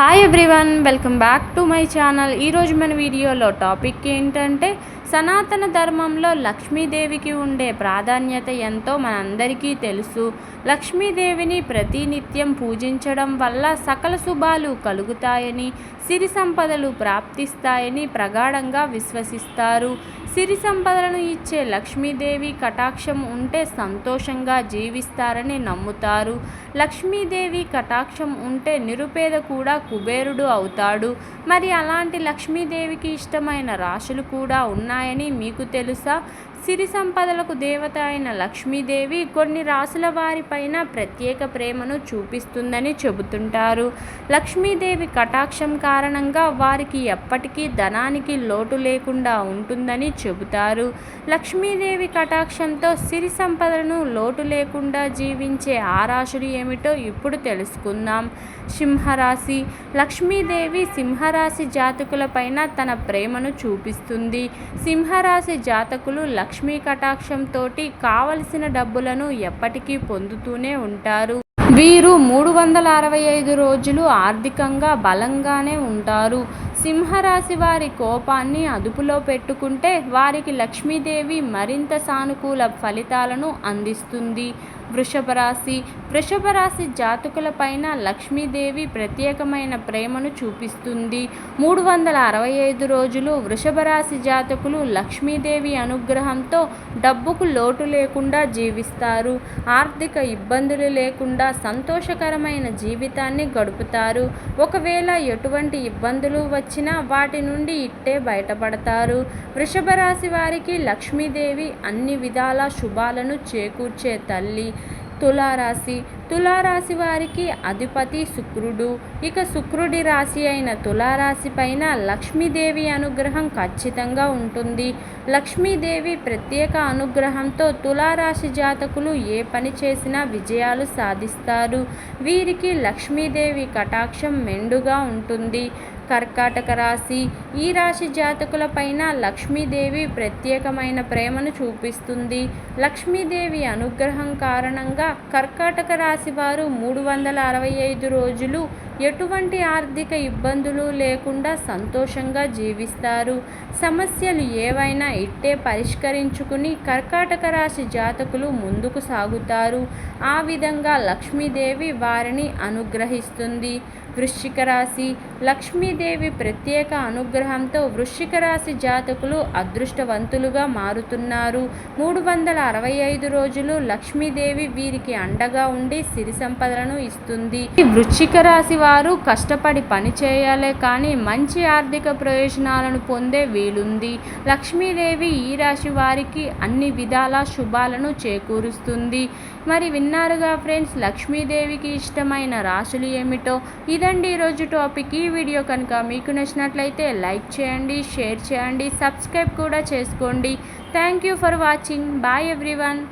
Hi everyone, welcome back to my channel. ఈరోజు మన వీడియోలో టాపిక్ ఏంటంటే సనాతన ధర్మంలో లక్ష్మీదేవికి ఉండే ప్రాధాన్యత ఎంతో మనందరికీ తెలుసు. లక్ష్మీదేవిని ప్రతినిత్యం పూజించడం వల్ల సకల శుభాలు కలుగుతాయని, సిరి సంపదలు ప్రాప్తిస్తాయని ప్రగాఢంగా విశ్వసిస్తారు. సిరి సంపదలను ఇచ్చే లక్ష్మీదేవి కటాక్షం ఉంటే సంతోషంగా జీవిస్తారని నమ్ముతారు. లక్ష్మీదేవి కటాక్షం ఉంటే నిరుపేద కూడా కుబేరుడు అవుతాడు. మరి అలాంటి లక్ష్మీదేవికి ఇష్టమైన రాశులు కూడా ఉన్నాయని మీకు తెలుసా? సిరి సంపదలకు దేవత అయిన లక్ష్మీదేవి కొన్ని రాశుల వారిపైన ప్రత్యేక ప్రేమను చూపిస్తుందని చెబుతుంటారు. లక్ష్మీదేవి కటాక్షం కారణంగా వారికి ఎప్పటికీ ధనానికి లోటు లేకుండా ఉంటుందని చెబుతారు. లక్ష్మీదేవి కటాక్షంతో సిరి సంపదలను లోటు లేకుండా జీవించే ఆ రాశులు ఏమిటో ఇప్పుడు తెలుసుకుందాం. సింహరాశి. లక్ష్మీదేవి సింహరాశి జాతకులపైన తన ప్రేమను చూపిస్తుంది. సింహరాశి జాతకులు లక్ష్మీ కటాక్షంతో కావలసిన డబ్బులను ఎప్పటికీ పొందుతూనే ఉంటారు. వీరు 365 రోజులు ఆర్థికంగా బలంగానే ఉంటారు. సింహరాశి వారి కోపాన్ని అదుపులో పెట్టుకుంటే వారికి లక్ష్మీదేవి మరింత సానుకూల ఫలితాలను అందిస్తుంది. వృషభరాశి. వృషభరాశి జాతకులపైన లక్ష్మీదేవి ప్రత్యేకమైన ప్రేమను చూపిస్తుంది. 365 రోజులు వృషభరాశి జాతకులు లక్ష్మీదేవి అనుగ్రహంతో డబ్బుకు లోటు లేకుండా జీవిస్తారు. ఆర్థిక ఇబ్బందులు లేకుండా సంతోషకరమైన జీవితాన్ని గడుపుతారు. ఒకవేళ ఎటువంటి ఇబ్బందులు వచ్చినా వాటి నుండి ఇట్టే బయటపడతారు. వృషభ రాశి వారికి లక్ష్మీదేవి అన్ని విధాల శుభాలను చేకూర్చే తల్లి. తులారాశి. తులారాశి వారికి అధిపతి శుక్రుడు. ఇక శుక్రుడి రాశి అయిన తులారాశి పైన లక్ష్మీదేవి అనుగ్రహం ఖచ్చితంగా ఉంటుంది. లక్ష్మీదేవి ప్రత్యేక అనుగ్రహంతో తులారాశి జాతకులు ఏ పని చేసినా విజయాలు సాధిస్తారు. వీరికి లక్ష్మీదేవి కటాక్షం మెండుగా ఉంటుంది. కర్కాటక రాశి. ఈ రాశి జాతకులపైన లక్ష్మీదేవి ప్రత్యేకమైన ప్రేమను చూపిస్తుంది. లక్ష్మీదేవి అనుగ్రహం కారణంగా కర్కాటక రాశి వారు 365 రోజులు ఎటువంటి ఆర్థిక ఇబ్బందులు లేకుండా సంతోషంగా జీవిస్తారు. సమస్యలు ఏవైనా ఇట్టే పరిష్కరించుకుని కర్కాటక రాశి జాతకులు ముందుకు సాగుతారు. ఆ విధంగా లక్ష్మీదేవి వారిని అనుగ్రహిస్తుంది. వృశ్చిక రాశి. లక్ష్మీదేవి ప్రత్యేక అనుగ్రహంతో వృశ్చిక రాశి జాతకులు అదృష్టవంతులుగా మారుతున్నారు. 365 రోజులు లక్ష్మీదేవి వీరికి అండగా ఉండి సిరి సంపదలను ఇస్తుంది. ఈ వృశ్చిక రాశి వారు కష్టపడి పని చేయాలే కానీ మంచి ఆర్థిక ప్రయోజనాలను పొందే వీలుంది. లక్ష్మీదేవి ఈ రాశి వారికి అన్ని విధాల శుభాలను చేకూరుస్తుంది. మరి విన్నారుగా ఫ్రెండ్స్, లక్ష్మీదేవికి ఇష్టమైన రాశులు ఏమిటో. ఇదండి ఈరోజు టాపిక్. ఈ వీడియో కనుక మీకు నచ్చినట్లయితే లైక్ చేయండి, షేర్ చేయండి, సబ్స్క్రైబ్ కూడా చేసుకోండి. Thank you for watching. Bye everyone.